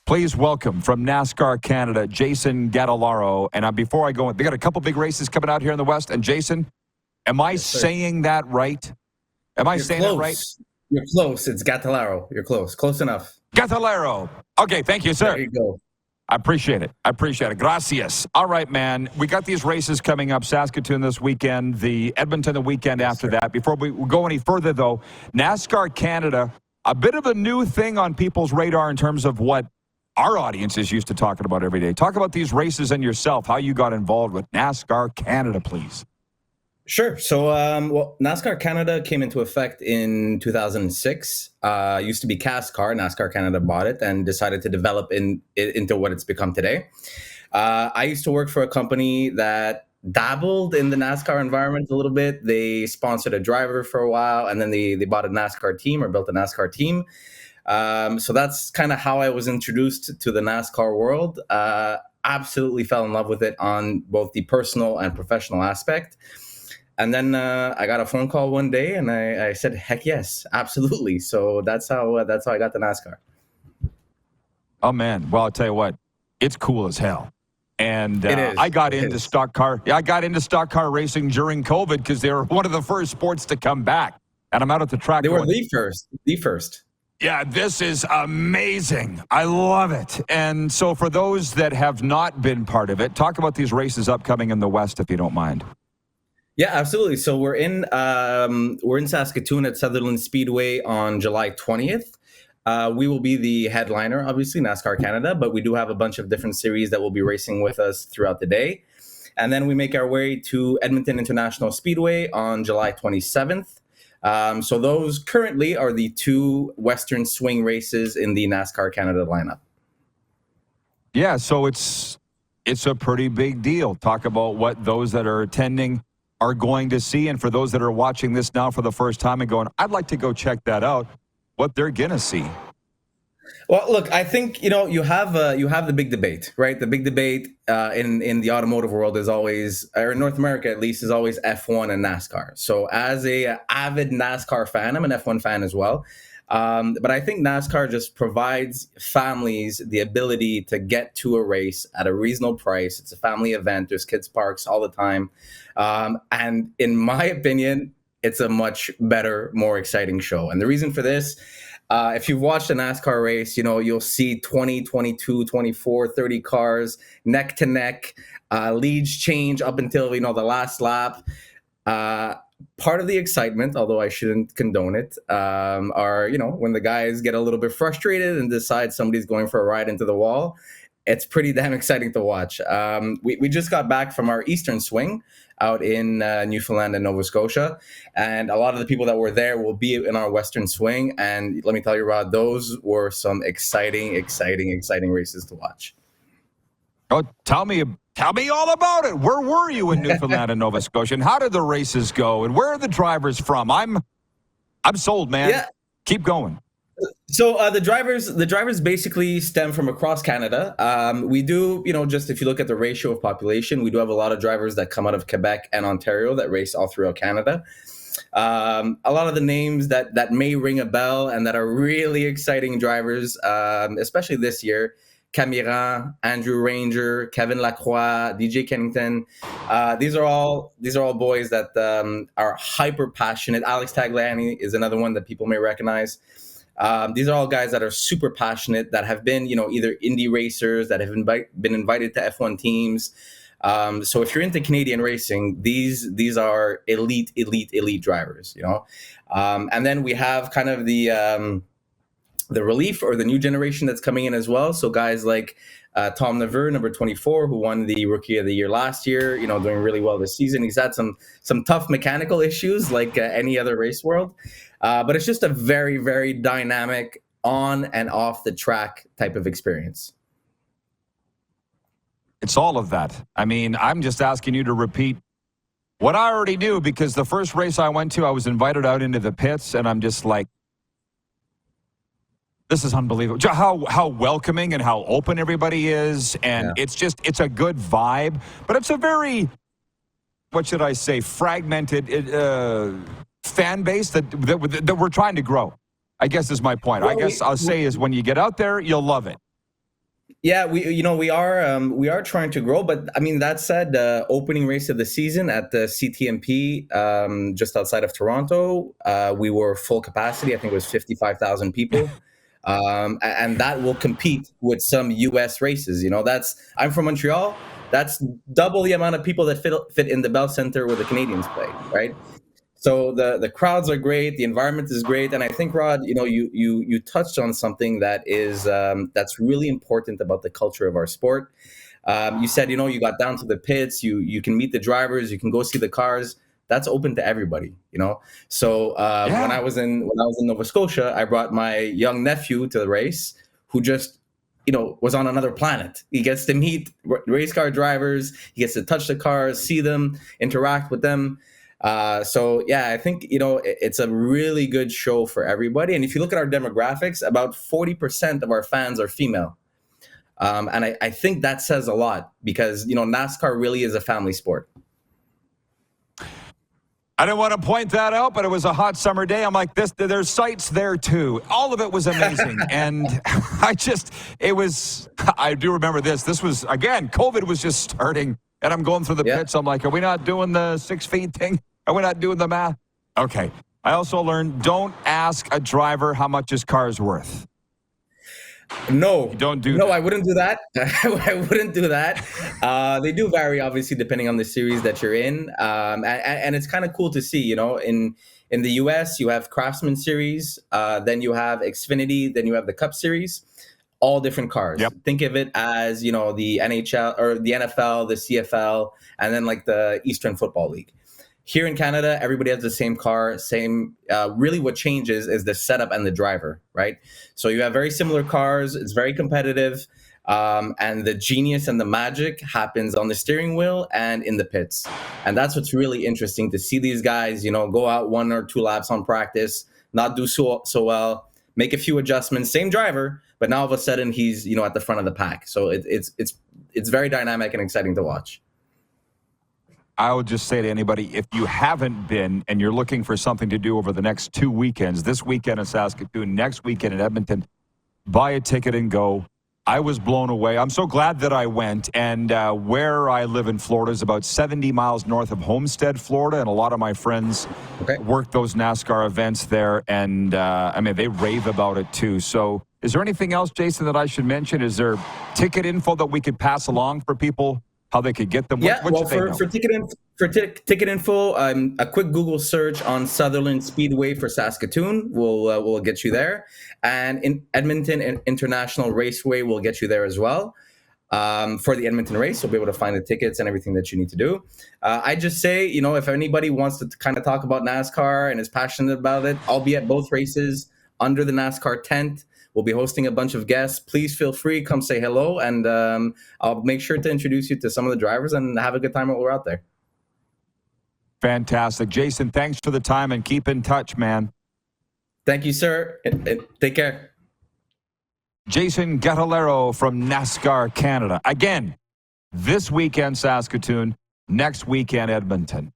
Please welcome from NASCAR Canada, Jason Gatelaro. And before I go, they got a couple big races coming out here in the West. And Jason, am I saying that right? Am I saying that right? You're close. It's Gatelaro. You're close. Close enough. Gatelaro. Okay, thank you, sir. There you go. I appreciate it. Gracias. All right, man. We got these races coming up. Saskatoon this weekend, the Edmonton the weekend after that. Before we go any further, though, NASCAR Canada, a bit of a new thing on people's radar in terms of what our audience is used to talking about every day. Talk about these races and yourself, how you got involved with NASCAR Canada, please. Sure. So, NASCAR Canada came into effect in 2006. Used to be Nascar. NASCAR Canada bought it and decided to develop it into what it's become today. I used to work for a company that dabbled in the NASCAR environment a little bit. They sponsored a driver for a while, and then they bought a NASCAR team or built a NASCAR team. So that's kind of how I was introduced to the NASCAR world. Absolutely fell in love with it on both the personal and professional aspect. And then I got a phone call one day, and I said, "Heck yes, absolutely." So that's how I got to NASCAR. Oh man! Well, I'll tell you what, it's cool as hell. And I got into stock car. I got into stock car racing during COVID because they were one of the first sports to come back. And I'm out at the track. They were the first. Yeah, this is amazing. I love it. And so for those that have not been part of it, talk about these races upcoming in the West, if you don't mind. Yeah, absolutely. So we're in Saskatoon at Sutherland Speedway on July 20th. We will be the headliner, obviously, NASCAR Canada, but we do have a bunch of different series that will be racing with us throughout the day. And then we make our way to Edmonton International Speedway on July 27th. So those currently are the two Western swing races in the NASCAR Canada lineup. Yeah, so it's a pretty big deal. Talk about what those that are attending are going to see. And for those that are watching this now for the first time and going, I'd like to go check that out, what they're going to see. Well, look, I think, you have the big debate, right? The big debate in the automotive world is always, or in North America at least, is always F1 and NASCAR. So as a avid NASCAR fan, I'm an F1 fan as well. But I think NASCAR just provides families the ability to get to a race at a reasonable price. It's a family event. There's kids parks all the time. And in my opinion, it's a much better, more exciting show. And the reason for this, if you've watched a NASCAR race, you'll see 20, 22, 24, 30 cars neck to neck, leads change up until, the last lap. Part of the excitement, although I shouldn't condone it, are, when the guys get a little bit frustrated and decide somebody's going for a ride into the wall. It's pretty damn exciting to watch. We just got back from our Eastern Swing out in Newfoundland and Nova Scotia. And a lot of the people that were there will be in our Western Swing. And let me tell you, Rod, those were some exciting races to watch. Oh, tell me all about it. Where were you in Newfoundland and Nova Scotia? And how did the races go? And where are the drivers from? I'm sold, man. Yeah. Keep going. So the drivers basically stem from across Canada. We do, just if you look at the ratio of population, we do have a lot of drivers that come out of Quebec and Ontario that race all throughout Canada. A lot of the names that may ring a bell and that are really exciting drivers, especially this year, Camiran, Andrew Ranger, Kevin Lacroix, DJ Kennington. These are all boys that are hyper passionate. Alex Tagliani is another one that people may recognize. These are all guys that are super passionate, that have been, either Indy racers, that have been invited to F1 teams. So if you're into Canadian racing, these are elite drivers, And then we have kind of the relief or the new generation that's coming in as well. So guys like Tom Neveu, number 24, who won the Rookie of the Year last year, doing really well this season. He's had some tough mechanical issues like any other race world. But it's just a very, very dynamic on and off the track type of experience. It's all of that. I mean, I'm just asking you to repeat what I already knew, because the first race I went to, I was invited out into the pits, and I'm just like, this is unbelievable. How welcoming and how open everybody is. And it's a good vibe. But it's a very, what should I say, fragmented fan base that we're trying to grow, I guess is my point. I'll say is when you get out there, you'll love it. Yeah, we are trying to grow, but I mean that said, the opening race of the season at the CTMP just outside of Toronto, we were full capacity. I think it was 55,000 people, and that will compete with some U.S. races. That's I'm from Montreal. That's double the amount of people that fit in the Bell Center where the Canadians play, right? So the crowds are great, the environment is great, and I think Rod, you touched on something that's really important about the culture of our sport. You said you got down to the pits, you can meet the drivers, you can go see the cars. That's open to everybody. So when I Yeah. was in Nova Scotia, I brought my young nephew to the race, who just was on another planet. He gets to meet race car drivers, he gets to touch the cars, see them, interact with them. So yeah, I think it's a really good show for everybody. And if you look at our demographics, about 40% of our fans are female, and I think that says a lot because NASCAR really is a family sport. I didn't want to point that out, but it was a hot summer day. I'm like, there's sights there too. All of it was amazing. And I do remember this. This was, again, COVID was just starting, and I'm going through the Yeah. pits. I'm like, are we not doing the 6 feet thing? Are we not doing the math? Okay. I also learned, don't ask a driver how much his car is worth. No, Don't do no, that. I wouldn't do that. I wouldn't do that. They do vary, obviously, depending on the series that you're in, and it's kind of cool to see. In the U.S., you have Craftsman Series, then you have Xfinity, then you have the Cup Series, all different cars. Yep. Think of it as the NHL or the NFL, the CFL, and then like the Eastern Football League. Here in Canada, everybody has the same car, same. Really, what changes is the setup and the driver, right? So you have very similar cars. It's very competitive, and the genius and the magic happens on the steering wheel and in the pits, and that's what's really interesting to see these guys. Go out 1 or 2 laps on practice, not do so well, make a few adjustments. Same driver, but now all of a sudden he's at the front of the pack. So it's very dynamic and exciting to watch. I would just say to anybody, if you haven't been and you're looking for something to do over the next 2 weekends, this weekend in Saskatoon, next weekend in Edmonton, buy a ticket and go. I was blown away. I'm so glad that I went. And where I live in Florida is about 70 miles north of Homestead, Florida. And a lot of my friends Okay. work those NASCAR events there. And they rave about it too. So is there anything else, Jason, that I should mention? Is there ticket info that we could pass along for people, how they could get them? Yeah, What well, should they know? ticket info, a quick Google search on Sutherland Speedway for Saskatoon will get you there, and in Edmonton International Raceway will get you there as well. For the Edmonton race, you'll be able to find the tickets and everything that you need to do. I just say, if anybody wants to kind of talk about NASCAR and is passionate about it, I'll be at both races under the NASCAR tent. We'll be hosting a bunch of guests. Please feel free, come say hello, and I'll make sure to introduce you to some of the drivers and have a good time while we're out there. Fantastic. Jason, thanks for the time and keep in touch, man. Thank you, sir. Take care. Jason Gatelaro from NASCAR Canada. Again, this weekend, Saskatoon, next weekend, Edmonton.